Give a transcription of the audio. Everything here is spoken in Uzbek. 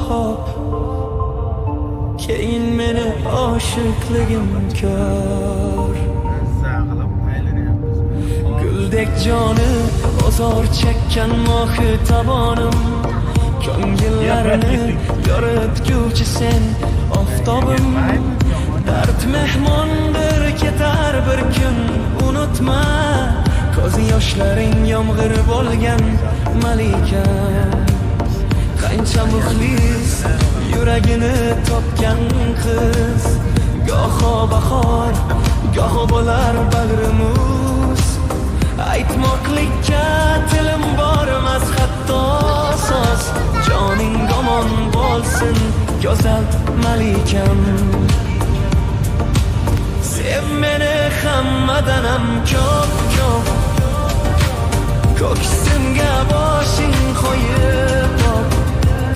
hop keyin meni oshiqligim ko'r. Guldek joni ozor chekkan mohi tabonim, ko'ngillarini yoritguvchi sen oftobim. Dard mehmondir ketar bir kun, unutma ko'z yoshlaring yomg'ir bo'lgan malikam. Qancha muxlis yuragini topgan qiz, goho bahor goho bo'lar bag'rimuz. Aytmoqlikka tilim bormas hatto so'z, joning omon bo'lsin go'zal malikam. Sev meni hammadan ham ko'p, ko'ksimga boshing qo'yib